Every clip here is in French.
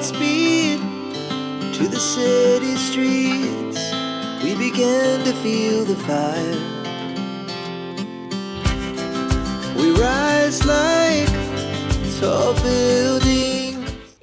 speed to the city streets. We began to feel the fire. We rise like tall buildings.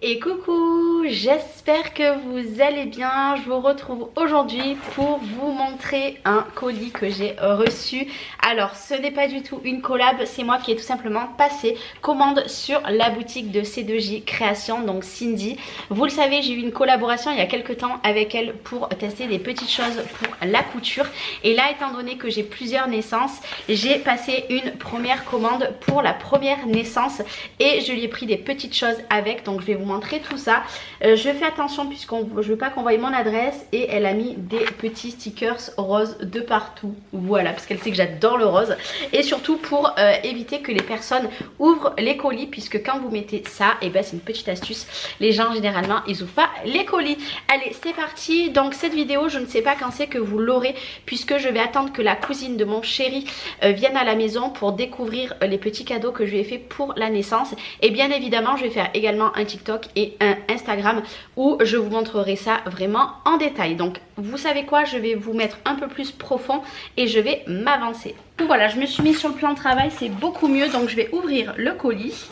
Et coucou, j'espère que vous allez bien. Je vous retrouve aujourd'hui pour vous montrer un colis que j'ai reçu. Alors ce n'est pas du tout une collab, c'est moi qui ai tout simplement passé commande sur la boutique de C2J Création, donc Cindy. Vous le savez, j'ai eu une collaboration il y a quelques temps avec elle pour tester des petites choses pour la couture. Et là, étant donné que j'ai plusieurs naissances, j'ai passé une première commande pour la première naissance et je lui ai pris des petites choses avec, donc je vais vous montrer tout ça. Je fais attention puisque je veux pas qu'on voie mon adresse, et elle a mis des petits stickers roses de partout, voilà, parce qu'elle sait que j'adore le rose, et surtout pour éviter que les personnes ouvrent les colis, puisque quand vous mettez ça, et ben c'est une petite astuce, les gens généralement ils ouvrent pas les colis. Allez, c'est parti. Donc cette vidéo, je ne sais pas quand c'est que vous l'aurez, puisque je vais attendre que la cousine de mon chéri vienne à la maison pour découvrir les petits cadeaux que je lui ai fait pour la naissance. Et bien évidemment, je vais faire également un TikTok et un Instagram où je vous montrerai ça vraiment en détail. Donc vous savez quoi, je vais vous mettre un peu plus profond et je vais m'avancer. Voilà, je me suis mis sur le plan de travail, c'est beaucoup mieux. Donc je vais ouvrir le colis.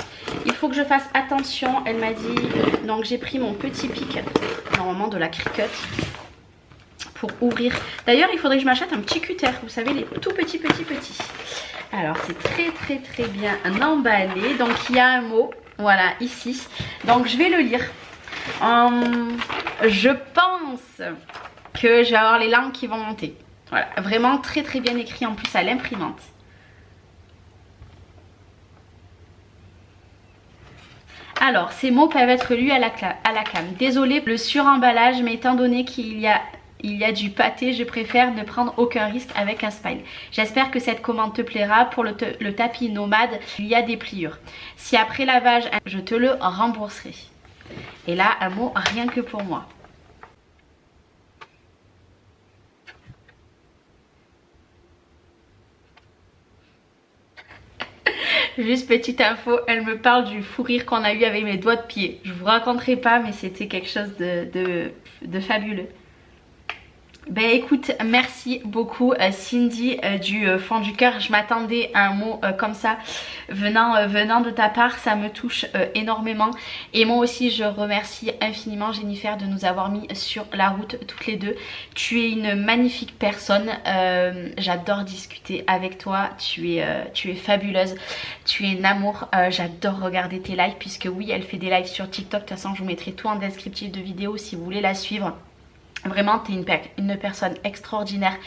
Il faut que je fasse attention, elle m'a dit. Donc j'ai pris mon petit pic, normalement de la Cricut, pour ouvrir. D'ailleurs il faudrait que je m'achète un petit cutter, vous savez, les tout petits. Alors c'est très bien emballé. Donc il y a un mot, voilà, ici. Donc je vais le lire. Je pense que je vais avoir les langues qui vont monter. Voilà, vraiment très bien écrit en plus à l'imprimante. Alors, ces mots peuvent être lus à la cam. Désolée le suremballage, mais étant donné qu'il y a du pâté, je préfère ne prendre aucun risque avec un smile. J'espère que cette commande te plaira. Pour le tapis nomade, il y a des pliures. Si après lavage, je te le rembourserai. Et là, un mot rien que pour moi. Juste petite info, elle me parle du fou rire qu'on a eu avec mes doigts de pied. Je vous raconterai pas, mais c'était quelque chose de fabuleux. Ben écoute, merci beaucoup Cindy du fond du cœur. Je m'attendais à un mot comme ça venant de ta part, ça me touche énormément. Et moi aussi je remercie infiniment Jennifer de nous avoir mis sur la route toutes les deux. Tu es une magnifique personne, j'adore discuter avec toi, tu es fabuleuse, tu es un amour, j'adore regarder tes lives, puisque oui, elle fait des lives sur TikTok. De toute façon je vous mettrai tout en descriptif de vidéo si vous voulez la suivre. Vraiment, tu es une personne extraordinaire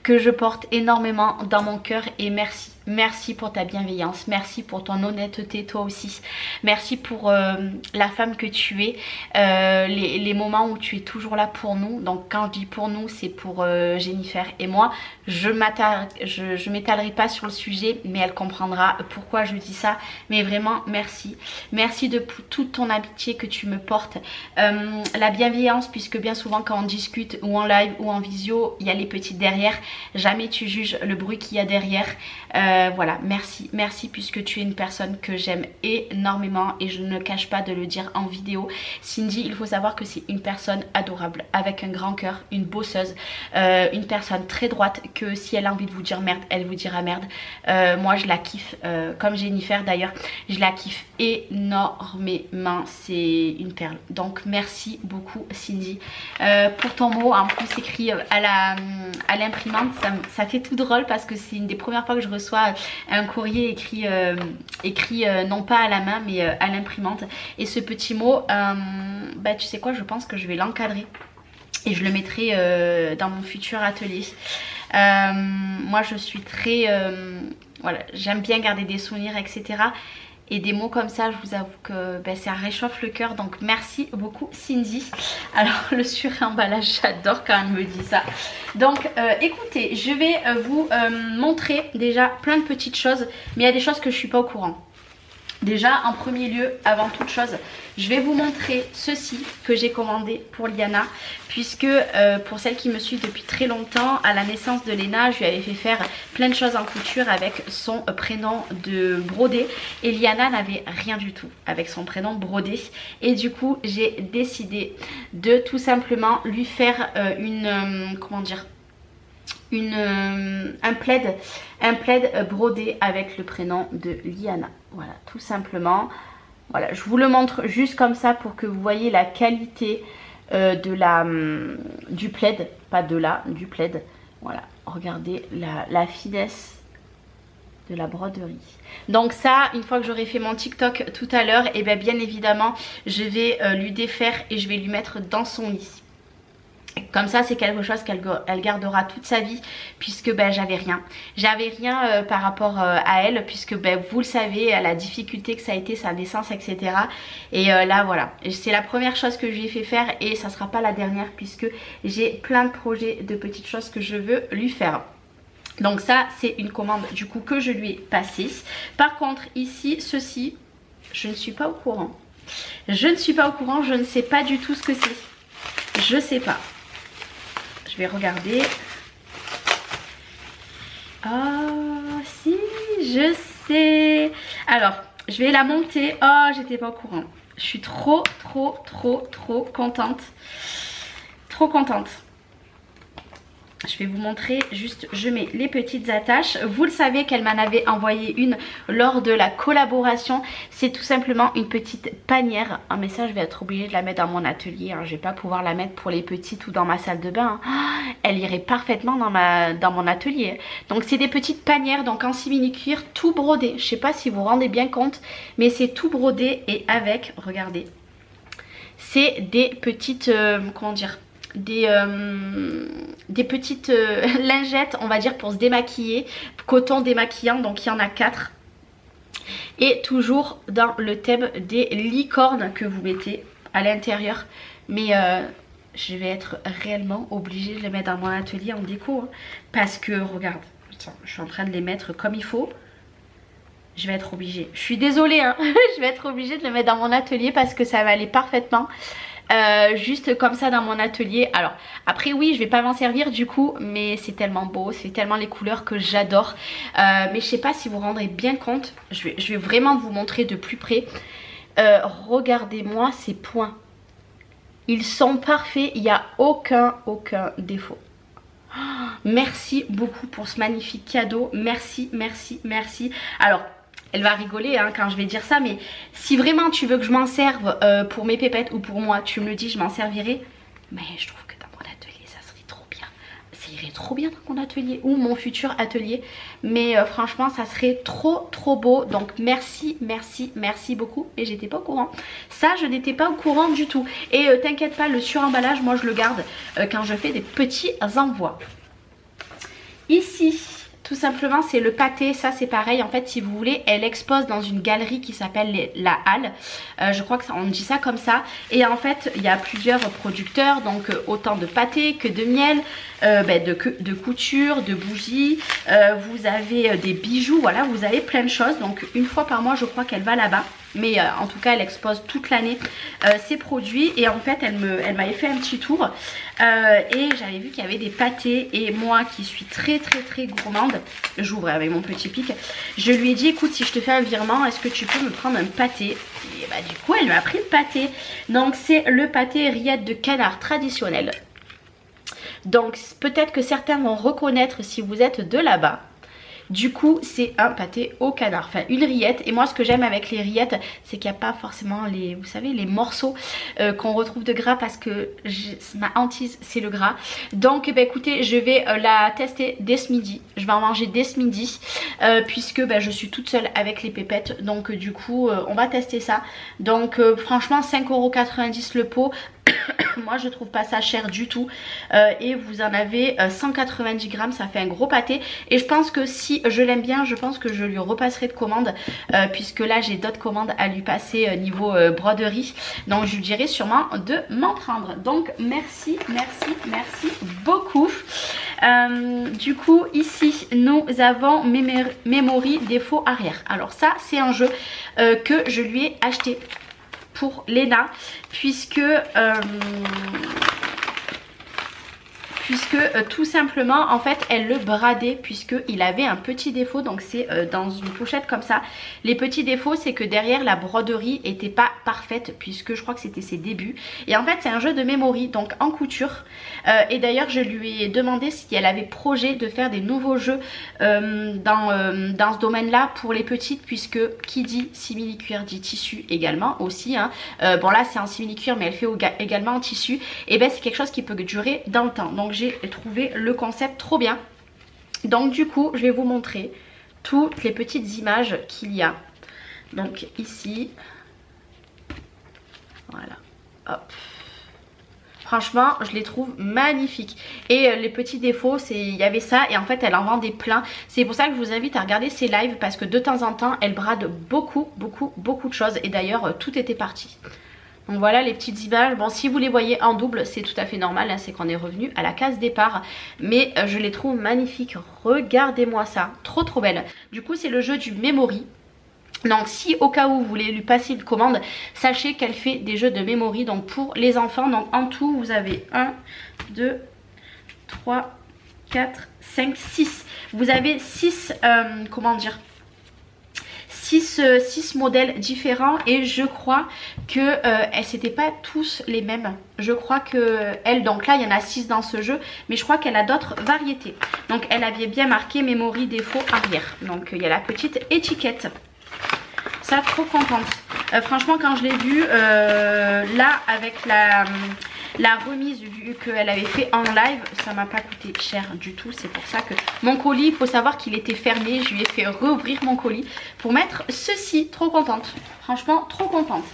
que je porte énormément dans mon cœur, et merci. Merci pour ta bienveillance, merci pour ton honnêteté toi aussi, merci pour la femme que tu es, les moments où tu es toujours là pour nous. Donc quand je dis pour nous, c'est pour Jennifer et moi. Je m'étalerai pas sur le sujet, mais elle comprendra pourquoi je dis ça. Mais vraiment merci, merci de toute ton amitié que tu me portes, la bienveillance, puisque bien souvent quand on discute ou en live ou en visio, il y a les petites derrière, jamais tu juges le bruit qu'il y a derrière. Voilà, merci puisque tu es une personne que j'aime énormément, et je ne cache pas de le dire en vidéo. Cindy, il faut savoir que c'est une personne adorable, avec un grand cœur, une bosseuse, une personne très droite, que si elle a envie de vous dire merde, elle vous dira merde. Moi je la kiffe, comme Jennifer d'ailleurs, je la kiffe énormément, c'est une perle. Donc merci beaucoup Cindy pour ton mot, en plus écrit à l'imprimante. Ça fait tout drôle parce que c'est une des premières fois que je reçois un courrier écrit non pas à la main mais à l'imprimante. Et ce petit mot, bah tu sais quoi, je pense que je vais l'encadrer et je le mettrai dans mon futur atelier. Moi je suis très voilà, j'aime bien garder des souvenirs, etc. Et des mots comme ça, je vous avoue que ben, ça réchauffe le cœur. Donc merci beaucoup Cindy. Alors le suremballage, j'adore quand elle me dit ça. Donc écoutez, je vais vous montrer déjà plein de petites choses, mais il y a des choses que je suis pas au courant. Déjà en premier lieu, avant toute chose, je vais vous montrer ceci que j'ai commandé pour Liana, puisque pour celles qui me suivent depuis très longtemps, à la naissance de Léna, je lui avais fait faire plein de choses en couture avec son prénom de brodé, et Liana n'avait rien du tout avec son prénom brodé, et du coup j'ai décidé de tout simplement lui faire comment dire, un plaid brodé avec le prénom de Liana. Voilà, tout simplement. Voilà, je vous le montre juste comme ça pour que vous voyez la qualité du plaid, pas de là, du plaid. Voilà, regardez la finesse de la broderie. Donc ça, une fois que j'aurai fait mon TikTok tout à l'heure, et bien évidemment, je vais lui défaire et je vais lui mettre dans son lit. Comme ça, c'est quelque chose qu'elle gardera toute sa vie, puisque j'avais rien. J'avais rien par rapport à elle, puisque vous le savez, la difficulté que ça a été sa naissance, etc. Et là, voilà. C'est la première chose que je lui ai fait faire et ça sera pas la dernière, puisque j'ai plein de projets de petites choses que je veux lui faire. Donc ça, c'est une commande du coup que je lui ai passée. Par contre, ici, ceci, je ne suis pas au courant. Je ne suis pas au courant, je ne sais pas du tout ce que c'est. Je sais pas. Je vais regarder. Oh si, je sais. Alors, je vais la monter. Oh, j'étais pas au courant. Je suis trop contente. Trop contente. Je vais vous montrer, juste je mets les petites attaches. Vous le savez qu'elle m'en avait envoyé une lors de la collaboration. C'est tout simplement une petite panière. Ah, mais ça je vais être obligée de la mettre dans mon atelier, hein. Je vais pas pouvoir la mettre pour les petites ou dans ma salle de bain, hein. Elle irait parfaitement dans mon atelier. Donc c'est des petites panières, donc en simili cuir, tout brodé. Je sais pas si vous vous rendez bien compte, mais c'est tout brodé et avec, regardez, c'est des petites, comment dire, des petites lingettes, on va dire, pour se démaquiller, coton démaquillant. Donc il y en a 4 et toujours dans le thème des licornes que vous mettez à l'intérieur. Mais je vais être réellement obligée de les mettre dans mon atelier en déco, hein, parce que regarde, je suis en train de les mettre comme il faut. Je vais être obligée, je suis désolée, hein, je vais être obligée de les mettre dans mon atelier parce que ça va aller parfaitement. Juste comme ça dans mon atelier. Alors après oui, je vais pas m'en servir du coup, mais c'est tellement beau, c'est tellement les couleurs que j'adore. Mais je sais pas si vous vous rendrez bien compte, je vais vraiment vous montrer de plus près. Regardez-moi ces points, ils sont parfaits, il n'y a aucun défaut. Oh, merci beaucoup pour ce magnifique cadeau, merci. Alors elle va rigoler, hein, quand je vais dire ça, mais si vraiment tu veux que je m'en serve pour mes pépettes ou pour moi, tu me le dis, je m'en servirai. Mais je trouve que dans mon atelier, ça serait trop bien. Ça irait trop bien dans mon atelier ou mon futur atelier. Mais franchement, ça serait trop beau. Donc merci beaucoup. Et j'étais pas au courant. Ça, je n'étais pas au courant du tout. Et t'inquiète pas, le suremballage, moi je le garde quand je fais des petits envois. Ici, tout simplement, c'est le pâté. Ça c'est pareil, en fait, si vous voulez, elle expose dans une galerie qui s'appelle la Halle, je crois qu'on dit ça comme ça. Et en fait il y a plusieurs producteurs, donc autant de pâté que de miel, de couture, de bougies, vous avez des bijoux, voilà, vous avez plein de choses. Donc une fois par mois je crois qu'elle va là-bas, mais en tout cas elle expose toute l'année ses produits. Et en fait elle m'avait fait un petit tour et j'avais vu qu'il y avait des pâtés. Et moi qui suis très gourmande, j'ouvre avec mon petit pic, je lui ai dit écoute, si je te fais un virement, est-ce que tu peux me prendre un pâté? Et du coup elle m'a pris le pâté. Donc c'est le pâté rillette de canard traditionnel. Donc peut-être que certains vont reconnaître si vous êtes de là-bas. Du coup c'est un pâté au canard, enfin une rillette. Et moi ce que j'aime avec les rillettes, c'est qu'il n'y a pas forcément les, vous savez, les morceaux qu'on retrouve de gras, parce que ma hantise c'est le gras. Donc écoutez, je vais la tester dès ce midi. Je vais en manger dès ce midi puisque je suis toute seule avec les pépettes. Donc du coup on va tester ça. Donc franchement 5,90 € le pot. Moi je trouve pas ça cher du tout. Et vous en avez 190 grammes, ça fait un gros pâté. Et je pense que si je l'aime bien, je pense que je lui repasserai de commande, puisque là j'ai d'autres commandes à lui passer niveau broderie. Donc je lui dirai sûrement de m'en prendre. Donc merci, merci, merci beaucoup. Du coup ici nous avons Memory défaut arrière. Alors ça c'est un jeu que je lui ai acheté pour Léna, puisque tout simplement en fait elle le bradait, puisqu'il avait un petit défaut. Donc c'est dans une pochette comme ça. Les petits défauts c'est que derrière la broderie était pas parfaite, puisque je crois que c'était ses débuts. Et en fait c'est un jeu de Memory, donc en couture. Et d'ailleurs je lui ai demandé si elle avait projet de faire des nouveaux jeux dans ce domaine là pour les petites, puisque qui dit simili-cuir dit tissu également aussi, hein. Bon là c'est en simili-cuir mais elle fait également en tissu. Et ben c'est quelque chose qui peut durer dans le temps. Donc j'ai trouvé le concept trop bien. Donc du coup je vais vous montrer toutes les petites images qu'il y a. Donc ici, voilà, hop. Franchement je les trouve magnifiques. Et les petits défauts, c'est il y avait ça, et en fait elle en vendait plein. C'est pour ça que je vous invite à regarder ses lives, parce que de temps en temps elle brade beaucoup de choses. Et d'ailleurs tout était parti. Donc voilà les petites images. Bon, si vous les voyez en double, c'est tout à fait normal, hein, c'est qu'on est revenu à la case départ. Mais je les trouve magnifiques. Regardez-moi ça, trop belle. Du coup c'est le jeu du Memory. Donc si au cas où vous voulez lui passer une commande, sachez qu'elle fait des jeux de Memory, donc pour les enfants. Donc en tout vous avez 1, 2, 3, 4, 5, 6. Vous avez 6, comment dire, 6 modèles différents. Et je crois que c'était pas tous les mêmes. Je crois que elle, donc là il y en a 6 dans ce jeu, mais je crois qu'elle a d'autres variétés. Donc elle avait bien marqué Memory défaut arrière. Donc il y a la petite étiquette. Ça, trop contente. Franchement quand je l'ai vu là avec la remise, vu qu'elle avait fait en live, ça m'a pas coûté cher du tout. C'est pour ça que mon colis, il faut savoir qu'il était fermé. Je lui ai fait rouvrir mon colis pour mettre ceci. Trop contente, franchement trop contente.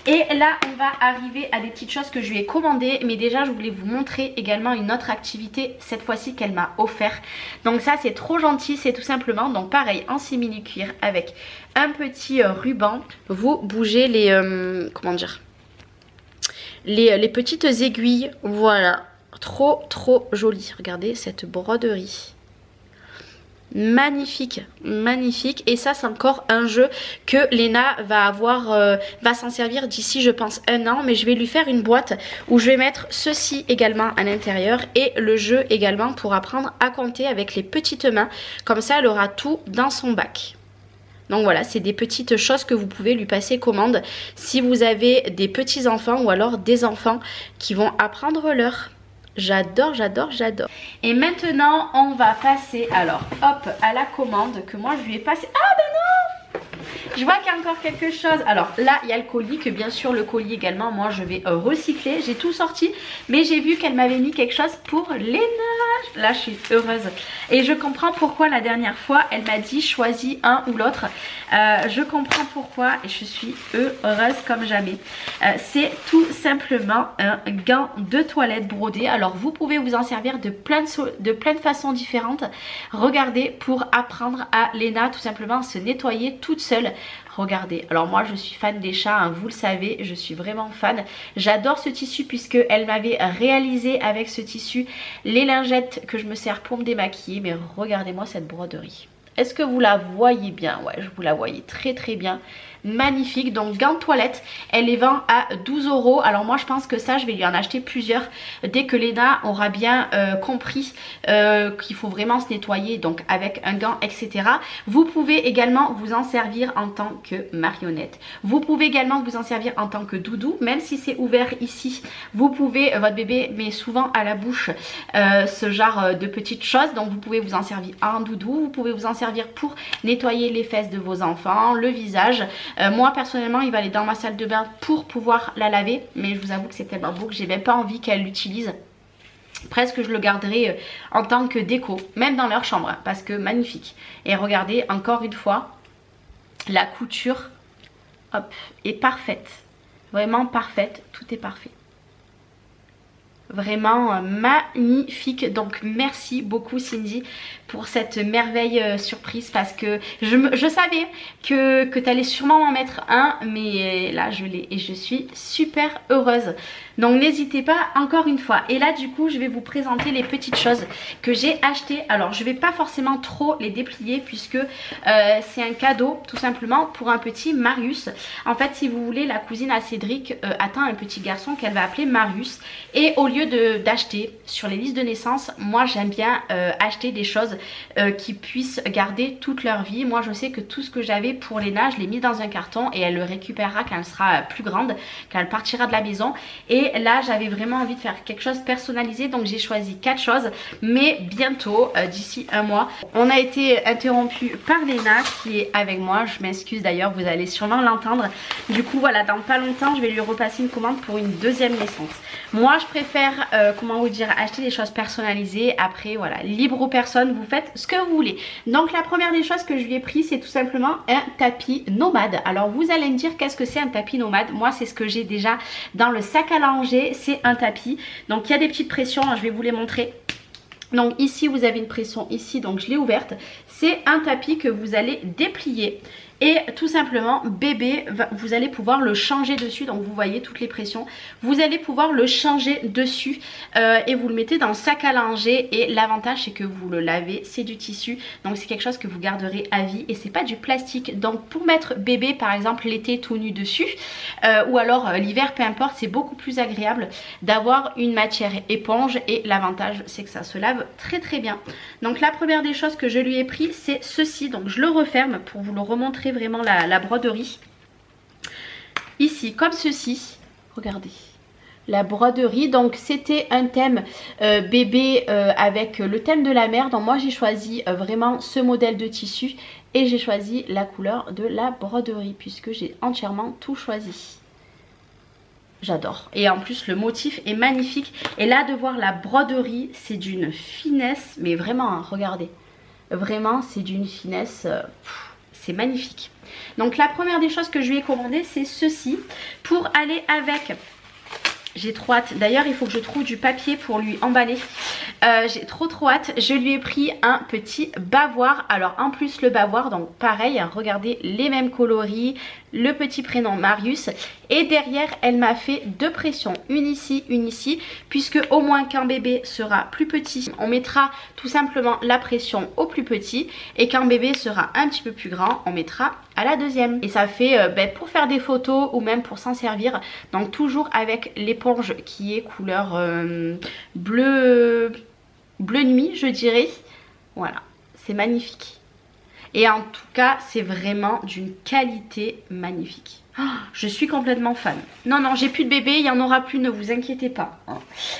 Et là on va arriver à des petites choses que je lui ai commandées. Mais déjà je voulais vous montrer également une autre activité, cette fois-ci qu'elle m'a offert. Donc ça c'est trop gentil. C'est tout simplement, donc pareil, en simili-cuir avec un petit ruban. Vous bougez les comment dire, les petites aiguilles. Voilà, trop joli. Regardez cette broderie, magnifique, magnifique. Et ça c'est encore un jeu que Léna va avoir, va s'en servir d'ici je pense 1 an. Mais je vais lui faire une boîte où je vais mettre ceci également à l'intérieur, et le jeu également pour apprendre à compter avec les petites mains. Comme ça elle aura tout dans son bac. Donc voilà, c'est des petites choses que vous pouvez lui passer commande si vous avez des petits enfants ou alors des enfants qui vont apprendre l'heure. J'adore. Et maintenant on va passer alors hop à la commande que moi je lui ai passée. Ah ben non, je vois qu'il y a encore quelque chose. Alors là il y a le colis, que bien sûr le colis également moi je vais recycler. J'ai tout sorti, mais j'ai vu qu'elle m'avait mis quelque chose pour Léna. Là je suis heureuse. Et je comprends pourquoi la dernière fois elle m'a dit choisis un ou l'autre. Je comprends pourquoi et je suis heureuse comme jamais. C'est tout simplement un gant de toilette brodé. Alors vous pouvez vous en servir de plein de façons différentes. Regardez, pour apprendre à Léna tout simplement à se nettoyer toute seule. Regardez, alors moi je suis fan des chats, hein, vous le savez, je suis vraiment fan. J'adore ce tissu puisque elle m'avait réalisé avec ce tissu les lingettes que je me sers pour me démaquiller. Mais regardez-moi cette broderie. Est-ce que vous la voyez bien? Ouais, je vous la voyez très bien. Magnifique. Donc gants de toilette, elle les vend à 12 €. Alors moi je pense que ça je vais lui en acheter plusieurs dès que Léna aura bien compris qu'il faut vraiment se nettoyer, donc avec un gant, etc. Vous pouvez également vous en servir en tant que marionnette. Vous pouvez également vous en servir en tant que doudou, même si c'est ouvert ici. Vous pouvez, votre bébé met souvent à la bouche ce genre de petites choses, donc vous pouvez vous en servir en doudou. Vous pouvez vous en servir pour nettoyer les fesses de vos enfants, le visage. Moi personnellement il va aller dans ma salle de bain pour pouvoir la laver, mais je vous avoue que c'est tellement beau que j'ai même pas envie qu'elle l'utilise. Presque je le garderai en tant que déco, même dans leur chambre, parce que magnifique. Et regardez encore une fois, la couture hop, est parfaite, vraiment parfaite, tout est parfait. Vraiment magnifique. Donc merci beaucoup Cindy pour cette merveille surprise, parce que je savais que tu allais sûrement m'en mettre un, mais là je l'ai et je suis super heureuse. Donc n'hésitez pas encore une fois. Et là du coup je vais vous présenter les petites choses que j'ai achetées. Alors je vais pas forcément trop les déplier puisque c'est un cadeau tout simplement pour un petit Marius. En fait si vous voulez, la cousine à Cédric attend un petit garçon qu'elle va appeler Marius. Et au lieu d'acheter sur les listes de naissance, moi j'aime bien acheter des choses qui puissent garder toute leur vie. Moi je sais que tout ce que j'avais pour Léna, je l'ai mis dans un carton et elle le récupérera quand elle sera plus grande, quand elle partira de la maison. Et là j'avais vraiment envie de faire quelque chose personnalisé, donc j'ai choisi 4 choses. Mais bientôt, d'ici un mois, on a été interrompu par Léna qui est avec moi. Je m'excuse d'ailleurs, vous allez sûrement l'entendre. Du coup voilà, dans pas longtemps je vais lui repasser une commande pour une deuxième naissance. Moi je préfère, comment vous dire, acheter des choses personnalisées. Après voilà, libre aux personnes, vous faites ce que vous voulez. Donc la première des choses que je lui ai pris, c'est tout simplement un tapis nomade. Alors vous allez me dire qu'est-ce que c'est un tapis nomade. Moi c'est ce que j'ai déjà dans le sac à langer, c'est un tapis. Donc il y a des petites pressions, je vais vous les montrer. Donc ici vous avez une pression ici, donc je l'ai ouverte. C'est un tapis que vous allez déplier. Et tout simplement, bébé, vous allez pouvoir le changer dessus. Donc vous voyez toutes les pressions. Vous allez pouvoir le changer dessus et vous le mettez dans le sac à langer. Et l'avantage, c'est que vous le lavez, c'est du tissu. Donc c'est quelque chose que vous garderez à vie et c'est pas du plastique. Donc pour mettre bébé, par exemple, l'été tout nu dessus ou alors l'hiver, peu importe, c'est beaucoup plus agréable d'avoir une matière éponge. Et l'avantage, c'est que ça se lave très très bien. Donc la première des choses que je lui ai pris, c'est ceci. Donc je le referme pour vous le remontrer vraiment la broderie. Ici comme ceci, regardez la broderie. Donc c'était un thème bébé avec le thème de la mer. Donc moi j'ai choisi vraiment ce modèle de tissu et j'ai choisi la couleur de la broderie puisque j'ai entièrement tout choisi. J'adore. Et en plus le motif est magnifique. Et là de voir la broderie, c'est d'une finesse, mais vraiment hein, regardez, vraiment c'est d'une finesse, c'est magnifique. Donc la première des choses que je lui ai commandé, c'est ceci pour aller avec. J'ai trop hâte. D'ailleurs il faut que je trouve du papier pour lui emballer. J'ai trop hâte. Je lui ai pris un petit bavoir. Alors en plus le bavoir, donc pareil, hein, regardez les mêmes coloris, le petit prénom Marius. Et derrière elle m'a fait 2 pressions, une ici, puisque au moins quand bébé sera plus petit, on mettra tout simplement la pression au plus petit. Et quand bébé sera un petit peu plus grand, on mettra à la deuxième. Et ça fait pour faire des photos ou même pour s'en servir. Donc toujours avec l'éponge qui est couleur bleu nuit je dirais. Voilà, c'est magnifique. Et en tout cas c'est vraiment d'une qualité magnifique. Oh, je suis complètement fan. Non, j'ai plus de bébé, il n'y en aura plus, ne vous inquiétez pas.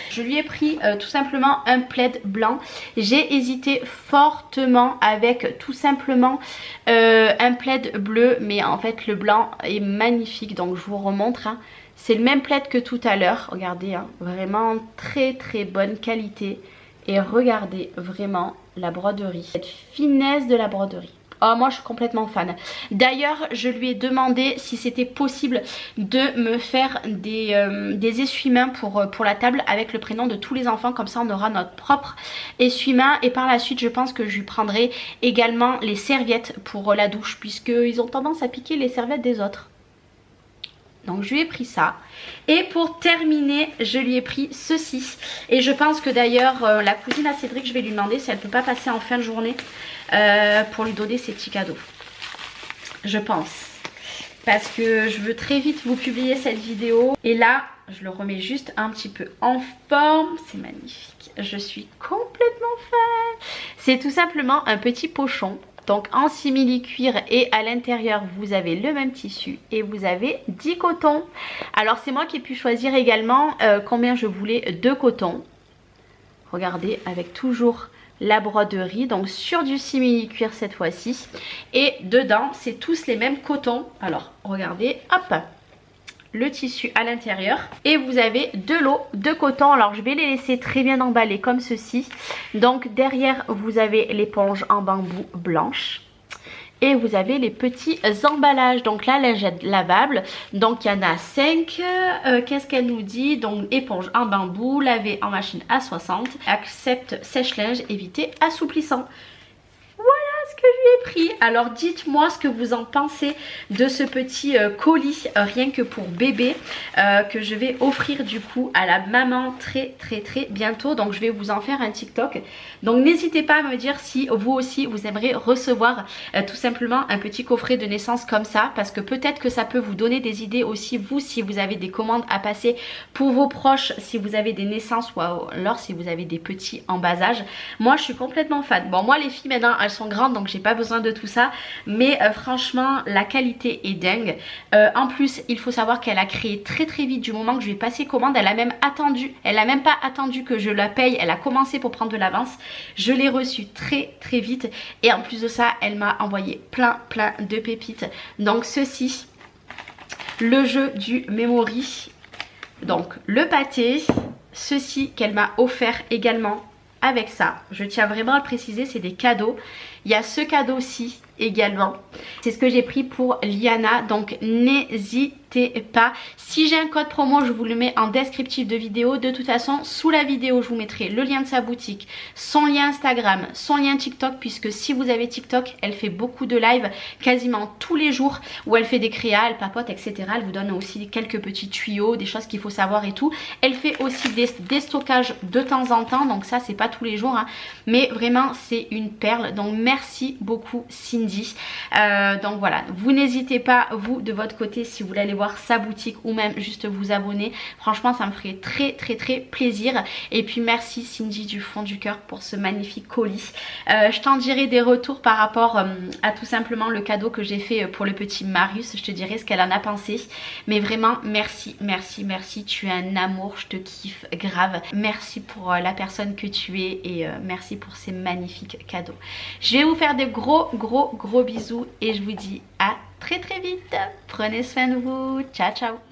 Je lui ai pris tout simplement un plaid blanc. J'ai hésité fortement avec tout simplement un plaid bleu, mais en fait le blanc est magnifique, donc je vous remontre. Hein. C'est le même plaid que tout à l'heure, regardez, hein, vraiment très très bonne qualité. Et regardez vraiment la broderie, cette finesse de la broderie. Oh, moi je suis complètement fan. D'ailleurs je lui ai demandé si c'était possible de me faire des essuie-mains pour la table avec le prénom de tous les enfants. Comme ça on aura notre propre essuie-mains. Et par la suite je pense que je lui prendrai également les serviettes pour la douche, puisqu'ils ont tendance à piquer les serviettes des autres. Donc je lui ai pris ça. Et pour terminer, je lui ai pris ceci. Et je pense que d'ailleurs la cousine à Cédric, je vais lui demander si elle peut pas passer en fin de journée pour lui donner ses petits cadeaux. Je pense. Parce que je veux très vite vous publier cette vidéo. Et là, je le remets juste un petit peu en forme. C'est magnifique. Je suis complètement fan. C'est tout simplement un petit pochon. Donc en simili-cuir et à l'intérieur vous avez le même tissu et vous avez 10 cotons. Alors c'est moi qui ai pu choisir également combien je voulais de coton. Regardez, avec toujours la broderie, donc sur du simili-cuir cette fois-ci. Et dedans c'est tous les mêmes cotons. Alors regardez, hop, le tissu à l'intérieur et vous avez de l'eau de coton. Alors je vais les laisser très bien emballés comme ceci. Donc derrière vous avez l'éponge en bambou blanche Et vous avez les petits emballages, donc la lingette lavable. Donc il y en a 5. Qu'est-ce qu'elle nous dit? Donc éponge en bambou, laver en machine à 60. Accepte sèche-linge, éviter assouplissant. Voilà ce que je lui ai pris. Alors dites-moi ce que vous en pensez de ce petit colis rien que pour bébé que je vais offrir du coup à la maman très bientôt. Donc je vais vous en faire un TikTok. Donc n'hésitez pas à me dire si vous aussi vous aimeriez recevoir tout simplement un petit coffret de naissance comme ça, parce que peut-être que ça peut vous donner des idées aussi vous, si vous avez des commandes à passer pour vos proches, si vous avez des naissances ou alors si vous avez des petits en bas âge. Moi je suis complètement fan. Bon, moi les filles maintenant elles sont grandes donc j'ai pas besoin de tout ça, mais franchement la qualité est dingue. En plus il faut savoir qu'elle a créé très vite du moment que je lui ai passé commande. Elle a même attendu, elle a même pas attendu que je la paye, elle a commencé pour prendre de l'avance. Je l'ai reçue très vite et en plus de ça elle m'a envoyé plein de pépites. Donc ceci, le jeu du memory, donc le pâté, ceci qu'elle m'a offert également avec ça. Je tiens vraiment à le préciser, c'est des cadeaux. Il y a ce cadeau-ci également. C'est ce que j'ai pris pour Liana. Donc n'hésitez pas. Si j'ai un code promo, je vous le mets en descriptif de vidéo. De toute façon, sous la vidéo, je vous mettrai le lien de sa boutique, son lien Instagram, son lien TikTok, puisque si vous avez TikTok, elle fait beaucoup de live quasiment tous les jours où elle fait des créas, elle papote, etc. Elle vous donne aussi quelques petits tuyaux, des choses qu'il faut savoir et tout. Elle fait aussi des stockages de temps en temps. Donc ça, c'est pas tous les jours, hein. Mais vraiment, c'est une perle. Donc merci beaucoup Cindy. Donc voilà, vous n'hésitez pas vous de votre côté si vous voulez aller voir sa boutique ou même juste vous abonner. Franchement ça me ferait très plaisir. Et puis merci Cindy du fond du cœur pour ce magnifique colis. Je t'en dirai des retours par rapport à tout simplement le cadeau que j'ai fait pour le petit Marius. Je te dirai ce qu'elle en a pensé. Mais vraiment merci, tu es un amour, je te kiffe grave. Merci pour la personne que tu es et merci pour ces magnifiques cadeaux. Je vais vous faire des gros bisous et je vous dis à très vite. Prenez soin de vous. Ciao.